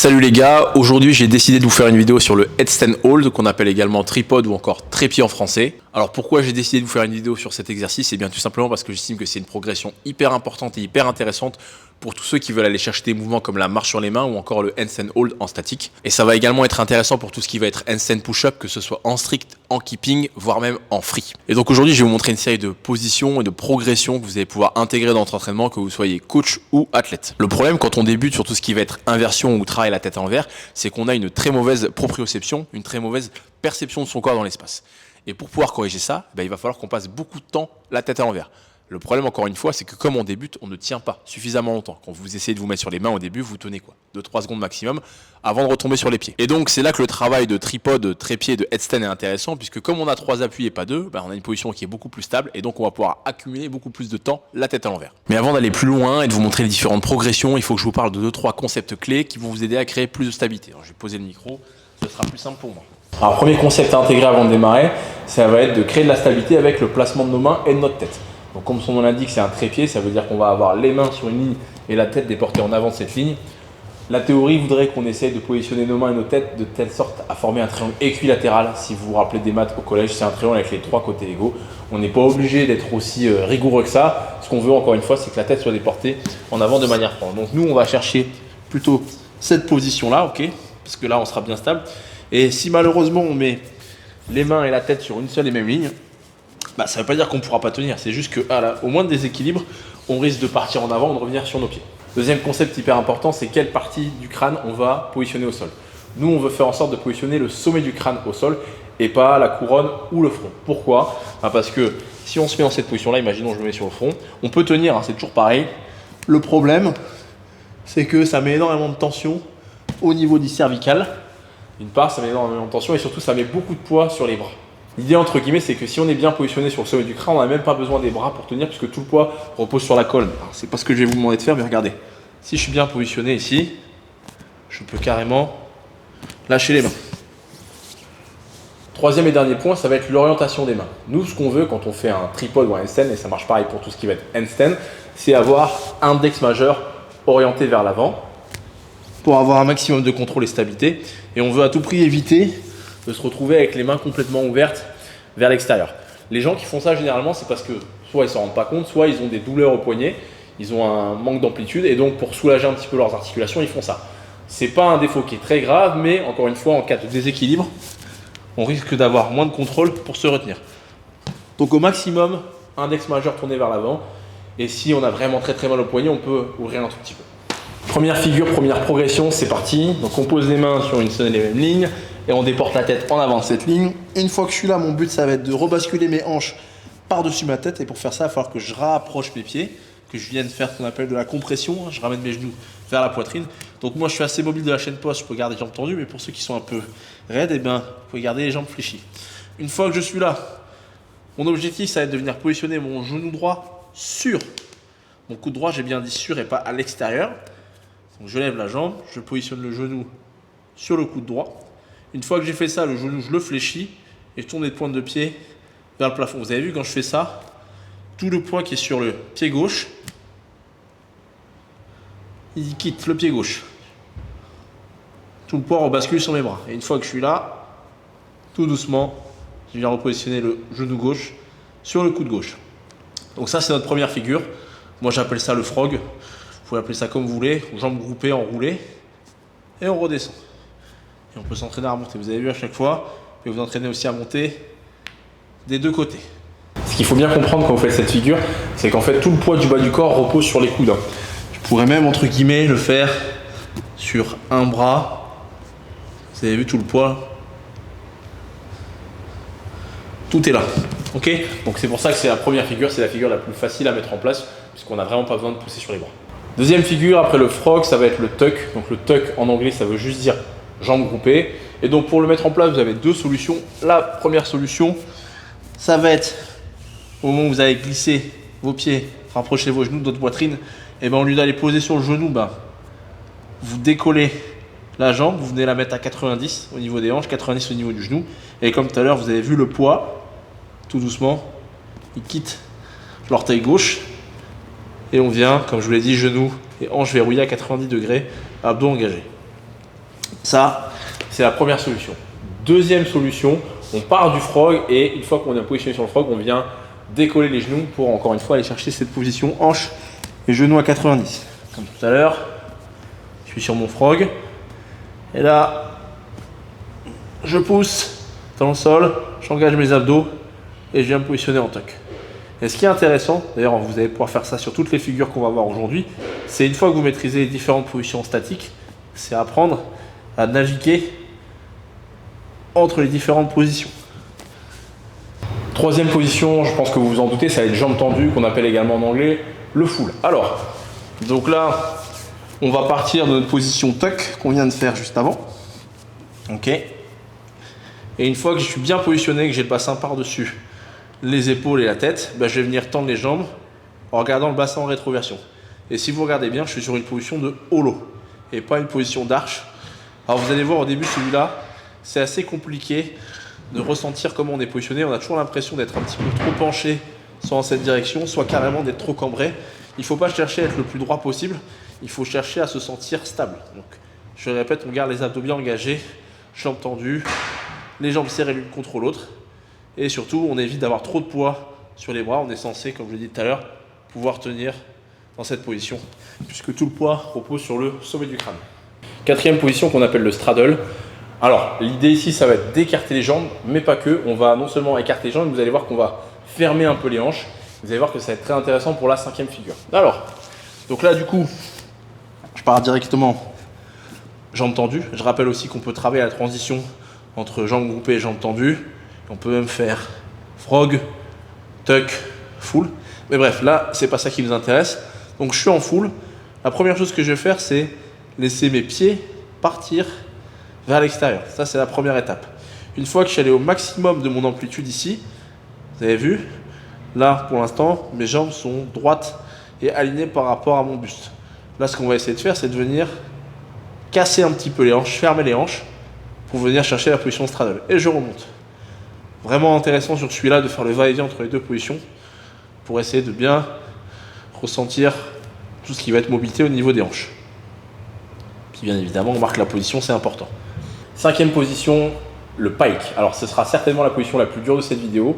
Salut les gars, aujourd'hui j'ai décidé de vous faire une vidéo sur le headstand hold qu'on appelle également tripod ou encore trépied en français. Alors pourquoi j'ai décidé de vous faire une vidéo sur cet exercice? Eh bien tout simplement parce que j'estime que c'est une progression hyper importante et hyper intéressante pour tous ceux qui veulent aller chercher des mouvements comme la marche sur les mains ou encore le handstand hold en statique. Et ça va également être intéressant pour tout ce qui va être handstand push-up, que ce soit en strict, en keeping, voire même en free. Et donc aujourd'hui je vais vous montrer une série de positions et de progressions que vous allez pouvoir intégrer dans votre entraînement, que vous soyez coach ou athlète. Le problème quand on débute sur tout ce qui va être inversion ou travail la tête à l'envers, c'est qu'on a une très mauvaise proprioception, une très mauvaise perception de son corps dans l'espace. Et pour pouvoir corriger ça, il va falloir qu'on passe beaucoup de temps la tête à l'envers. Le problème, encore une fois, c'est que comme on débute, on ne tient pas suffisamment longtemps. Quand vous essayez de vous mettre sur les mains au début, vous tenez quoi 2-3 secondes maximum avant de retomber sur les pieds. Et donc, c'est là que le travail de tripod, de trépied, de headstand est intéressant, puisque comme on a 3 appuis et pas 2, on a une position qui est beaucoup plus stable et donc on va pouvoir accumuler beaucoup plus de temps la tête à l'envers. Mais avant d'aller plus loin et de vous montrer les différentes progressions, il faut que je vous parle de 2-3 concepts clés qui vont vous aider à créer plus de stabilité. Alors, je vais poser le micro, ce sera plus simple pour moi. Alors, premier concept à intégrer avant de démarrer, ça va être de créer de la stabilité avec le placement de nos mains et de notre tête. Donc comme son nom l'indique, c'est un trépied, ça veut dire qu'on va avoir les mains sur une ligne et la tête déportée en avant de cette ligne. La théorie voudrait qu'on essaye de positionner nos mains et nos têtes de telle sorte à former un triangle équilatéral. Si vous vous rappelez des maths au collège, c'est un triangle avec les 3 côtés égaux. On n'est pas obligé d'être aussi rigoureux que ça. Ce qu'on veut encore une fois, c'est que la tête soit déportée en avant de manière franche. Donc nous, on va chercher plutôt cette position-là, ok, parce que là, on sera bien stable. Et si malheureusement, on met les mains et la tête sur une seule et même ligne, ça ne veut pas dire qu'on ne pourra pas tenir, c'est juste qu'au moins de déséquilibre, on risque de partir en avant et de revenir sur nos pieds. Deuxième concept hyper important, c'est quelle partie du crâne on va positionner au sol. Nous, on veut faire en sorte de positionner le sommet du crâne au sol et pas la couronne ou le front. Pourquoi? Parce que si on se met dans cette position-là, imaginons je me mets sur le front, on peut tenir, c'est toujours pareil. Le problème, c'est que ça met énormément de tension au niveau du cervical. D'une part, ça met énormément de tension et surtout, ça met beaucoup de poids sur les bras. L'idée entre guillemets, c'est que si on est bien positionné sur le sommet du crâne, on n'a même pas besoin des bras pour tenir puisque tout le poids repose sur la colonne. C'est pas ce que je vais vous demander de faire, mais regardez. Si je suis bien positionné ici, je peux carrément lâcher les mains. Troisième et dernier point, ça va être l'orientation des mains. Nous, ce qu'on veut quand on fait un tripod ou un handstand, et ça marche pareil pour tout ce qui va être handstand, c'est avoir un index majeur orienté vers l'avant pour avoir un maximum de contrôle et stabilité. Et on veut à tout prix éviter de se retrouver avec les mains complètement ouvertes vers l'extérieur. Les gens qui font ça généralement, c'est parce que soit ils ne s'en rendent pas compte, soit ils ont des douleurs au poignet, ils ont un manque d'amplitude et donc pour soulager un petit peu leurs articulations, ils font ça. C'est pas un défaut qui est très grave, mais encore une fois, en cas de déséquilibre, on risque d'avoir moins de contrôle pour se retenir. Donc au maximum, index majeur tourné vers l'avant et si on a vraiment très mal au poignet, on peut ouvrir un tout petit peu. Première figure, première progression, c'est parti. Donc on pose les mains sur une seule et même ligne et on déporte la tête en avant de cette ligne. Une fois que je suis là, mon but ça va être de rebasculer mes hanches par-dessus ma tête et pour faire ça, il va falloir que je rapproche mes pieds, que je vienne faire ce qu'on appelle de la compression. Je ramène mes genoux vers la poitrine. Donc moi je suis assez mobile de la chaîne poste, je peux garder les jambes tendues, mais pour ceux qui sont un peu raides, vous pouvez garder les jambes fléchies. Une fois que je suis là, mon objectif ça va être de venir positionner mon genou droit sur mon coude droit, j'ai bien dit sur et pas à l'extérieur. Donc je lève la jambe, je positionne le genou sur le coude droit. Une fois que j'ai fait ça, le genou, je le fléchis et je tourne les pointes de pied vers le plafond. Vous avez vu quand je fais ça, tout le poids qui est sur le pied gauche, il quitte le pied gauche. Tout le poids rebascule sur mes bras. Et une fois que je suis là, tout doucement, je viens repositionner le genou gauche sur le coude gauche. Donc ça, c'est notre première figure. Moi, j'appelle ça le frog. Vous pouvez appeler ça comme vous voulez, jambes groupées, enroulées, et on redescend. Et on peut s'entraîner à remonter. Vous avez vu à chaque fois, vous pouvez vous entraîner aussi à monter des deux côtés. Ce qu'il faut bien comprendre quand vous faites cette figure, c'est qu'en fait tout le poids du bas du corps repose sur les coudes. Je pourrais même entre guillemets le faire sur un bras. Vous avez vu tout le poids. Tout est là. Ok. Donc c'est pour ça que c'est la première figure, c'est la figure la plus facile à mettre en place, puisqu'on n'a vraiment pas besoin de pousser sur les bras. Deuxième figure, après le frog, ça va être le tuck. Donc le tuck en anglais, ça veut juste dire jambes groupées. Et donc pour le mettre en place, vous avez deux solutions. La première solution, ça va être au moment où vous allez glisser vos pieds, rapprocher vos genoux de votre poitrine, et au lieu d'aller poser sur le genou, vous décollez la jambe, vous venez la mettre à 90 au niveau des hanches, 90 au niveau du genou. Et comme tout à l'heure, vous avez vu le poids, tout doucement, il quitte l'orteil gauche. Et on vient, comme je vous l'ai dit, genoux et hanches verrouillées à 90 degrés, abdos engagés. Ça, c'est la première solution. Deuxième solution, on part du frog et une fois qu'on est positionné sur le frog, on vient décoller les genoux pour encore une fois aller chercher cette position hanche et genoux à 90. Comme tout à l'heure, je suis sur mon frog et là, je pousse dans le sol, j'engage mes abdos et je viens me positionner en tuck. Et ce qui est intéressant, d'ailleurs vous allez pouvoir faire ça sur toutes les figures qu'on va voir aujourd'hui, c'est une fois que vous maîtrisez les différentes positions statiques, c'est apprendre à naviguer entre les différentes positions. Troisième position, je pense que vous vous en doutez, ça va être jambes tendues, qu'on appelle également en anglais le full. Alors, donc là, on va partir de notre position tuck qu'on vient de faire juste avant. Ok. Et une fois que je suis bien positionné, que j'ai le bassin par-dessus les épaules et la tête, ben, je vais venir tendre les jambes en regardant le bassin en rétroversion. Et si vous regardez bien, je suis sur une position de hollow et pas une position d'arche. Alors vous allez voir au début, celui-là, c'est assez compliqué de ressentir comment on est positionné. On a toujours l'impression d'être un petit peu trop penché, soit dans cette direction, soit carrément d'être trop cambré. Il ne faut pas chercher à être le plus droit possible, il faut chercher à se sentir stable. Donc, je répète, on garde les abdos bien engagés, jambes tendues, les jambes serrées l'une contre l'autre. Et surtout, on évite d'avoir trop de poids sur les bras. On est censé, comme je l'ai dit tout à l'heure, pouvoir tenir dans cette position, puisque tout le poids repose sur le sommet du crâne. Quatrième position qu'on appelle le straddle. Alors, l'idée ici, ça va être d'écarter les jambes, mais pas que. On va non seulement écarter les jambes, mais vous allez voir qu'on va fermer un peu les hanches. Vous allez voir que ça va être très intéressant pour la cinquième figure. Alors, donc là, du coup, je pars directement jambes tendues. Je rappelle aussi qu'on peut travailler à la transition entre jambes groupées et jambes tendues. On peut même faire frog, tuck, full. Mais bref, là, c'est pas ça qui nous intéresse. Donc, je suis en full. La première chose que je vais faire, c'est laisser mes pieds partir vers l'extérieur. Ça, c'est la première étape. Une fois que je suis allé au maximum de mon amplitude ici, vous avez vu, là, pour l'instant, mes jambes sont droites et alignées par rapport à mon buste. Là, ce qu'on va essayer de faire, c'est de venir casser un petit peu les hanches, fermer les hanches, pour venir chercher la position straddle. Et je remonte. Vraiment intéressant sur celui-là de faire le va-et-vient entre les deux positions pour essayer de bien ressentir tout ce qui va être mobilité au niveau des hanches. Puis bien évidemment, on marque la position, c'est important. Cinquième position, le pike. Alors ce sera certainement la position la plus dure de cette vidéo.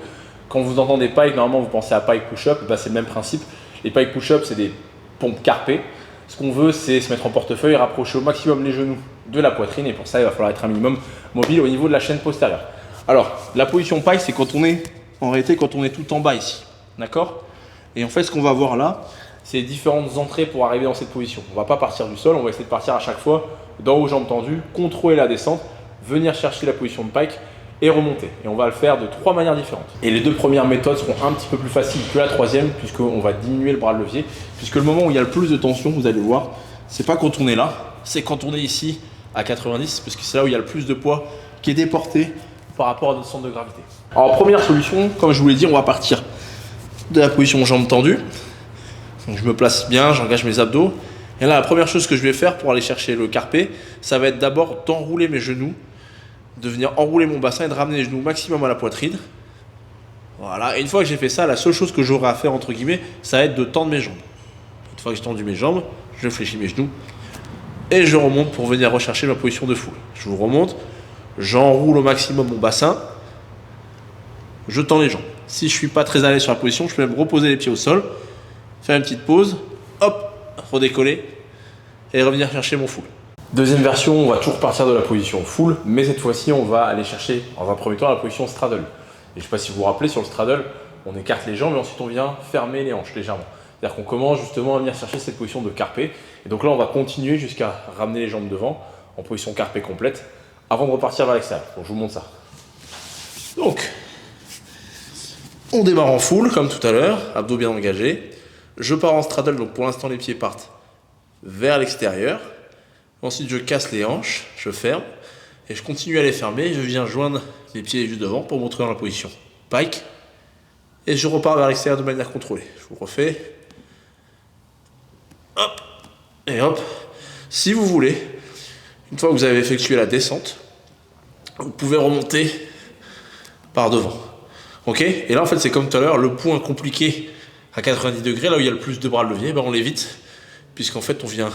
Quand vous entendez pike, normalement vous pensez à pike push-up, ben, c'est le même principe. Les pike push-up, c'est des pompes carpées. Ce qu'on veut, c'est se mettre en portefeuille et rapprocher au maximum les genoux de la poitrine. Et pour ça, il va falloir être un minimum mobile au niveau de la chaîne postérieure. Alors, la position pike, c'est quand on est, en réalité, quand on est tout en bas ici. D'accord? Et en fait, ce qu'on va voir là, c'est les différentes entrées pour arriver dans cette position. On ne va pas partir du sol, on va essayer de partir à chaque fois d'en haut, jambes tendues, contrôler la descente, venir chercher la position de pike et remonter. Et on va le faire de 3 manières différentes. Et les 2 premières méthodes seront un petit peu plus faciles que la troisième, puisqu'on va diminuer le bras de levier. Puisque le moment où il y a le plus de tension, vous allez voir, c'est pas quand on est là, c'est quand on est ici à 90, parce que c'est là où il y a le plus de poids qui est déporté par rapport à notre centre de gravité. Alors première solution, comme je vous l'ai dit, on va partir de la position jambes tendues. Donc je me place bien, j'engage mes abdos. Et là, la première chose que je vais faire pour aller chercher le carpé, ça va être d'abord d'enrouler mes genoux, de venir enrouler mon bassin et de ramener les genoux au maximum à la poitrine. Voilà, et une fois que j'ai fait ça, la seule chose que j'aurai à faire, entre guillemets, ça va être de tendre mes jambes. Une fois que j'ai tendu mes jambes, je fléchis mes genoux et je remonte pour venir rechercher ma position de full. Je vous remonte, j'enroule au maximum mon bassin, je tends les jambes. Si je ne suis pas très à l'aise sur la position, je peux même reposer les pieds au sol, faire une petite pause, hop, redécoller et revenir chercher mon full. Deuxième version, on va toujours partir de la position full, mais cette fois-ci, on va aller chercher dans un premier temps la position straddle. Et je ne sais pas si vous vous rappelez, sur le straddle, on écarte les jambes et ensuite on vient fermer les hanches légèrement. C'est-à-dire qu'on commence justement à venir chercher cette position de carpé. Et donc là, on va continuer jusqu'à ramener les jambes devant en position carpé complète avant de repartir vers l'extérieur. Donc je vous montre ça. Donc, on démarre en full comme tout à l'heure, abdos bien engagés. Je pars en straddle, donc pour l'instant les pieds partent vers l'extérieur. Ensuite je casse les hanches, je ferme et je continue à les fermer. Je viens joindre les pieds juste devant pour montrer dans la position pike. Et je repars vers l'extérieur de manière contrôlée. Je vous refais. Hop et hop. Si vous voulez, une fois que vous avez effectué la descente, vous pouvez remonter par devant. Ok? Et là en fait c'est comme tout à l'heure, le point compliqué à 90 degrés, là où il y a le plus de bras de levier, ben on l'évite, puisqu'en fait on vient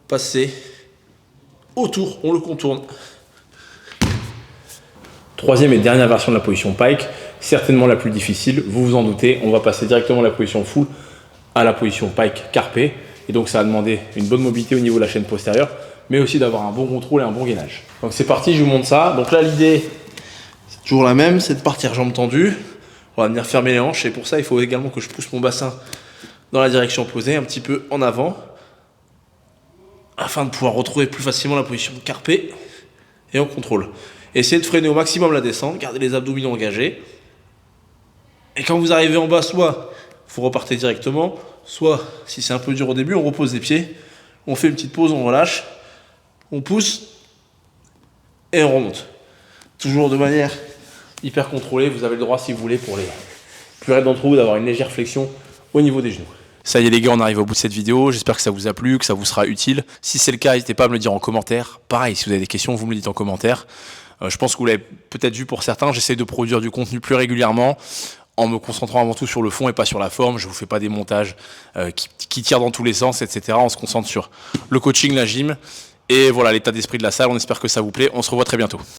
passer autour, on le contourne. Troisième et dernière version de la position pike, certainement la plus difficile, vous vous en doutez, on va passer directement de la position full à la position pike carpe, et donc ça va demander une bonne mobilité au niveau de la chaîne postérieure, mais aussi d'avoir un bon contrôle et un bon gainage. Donc c'est parti, je vous montre ça. Donc là l'idée, c'est toujours la même, c'est de partir jambes tendues, on va venir fermer les hanches, et pour ça il faut également que je pousse mon bassin dans la direction opposée, un petit peu en avant, afin de pouvoir retrouver plus facilement la position carpe, et on contrôle. Essayez de freiner au maximum la descente, gardez les abdominaux engagés. Et quand vous arrivez en bas, soit vous repartez directement, soit si c'est un peu dur au début, on repose les pieds, on fait une petite pause, on relâche, on pousse et on remonte. Toujours de manière hyper contrôlée, vous avez le droit si vous voulez pour les plus raides d'entre vous d'avoir une légère flexion au niveau des genoux. Ça y est les gars, on arrive au bout de cette vidéo, j'espère que ça vous a plu, que ça vous sera utile. Si c'est le cas, n'hésitez pas à me le dire en commentaire. Pareil, si vous avez des questions, vous me le dites en commentaire. Je pense que vous l'avez peut-être vu pour certains, j'essaie de produire du contenu plus régulièrement en me concentrant avant tout sur le fond et pas sur la forme. Je vous fais pas des montages qui tirent dans tous les sens, etc. On se concentre sur le coaching, la gym et voilà l'état d'esprit de la salle. On espère que ça vous plaît. On se revoit très bientôt.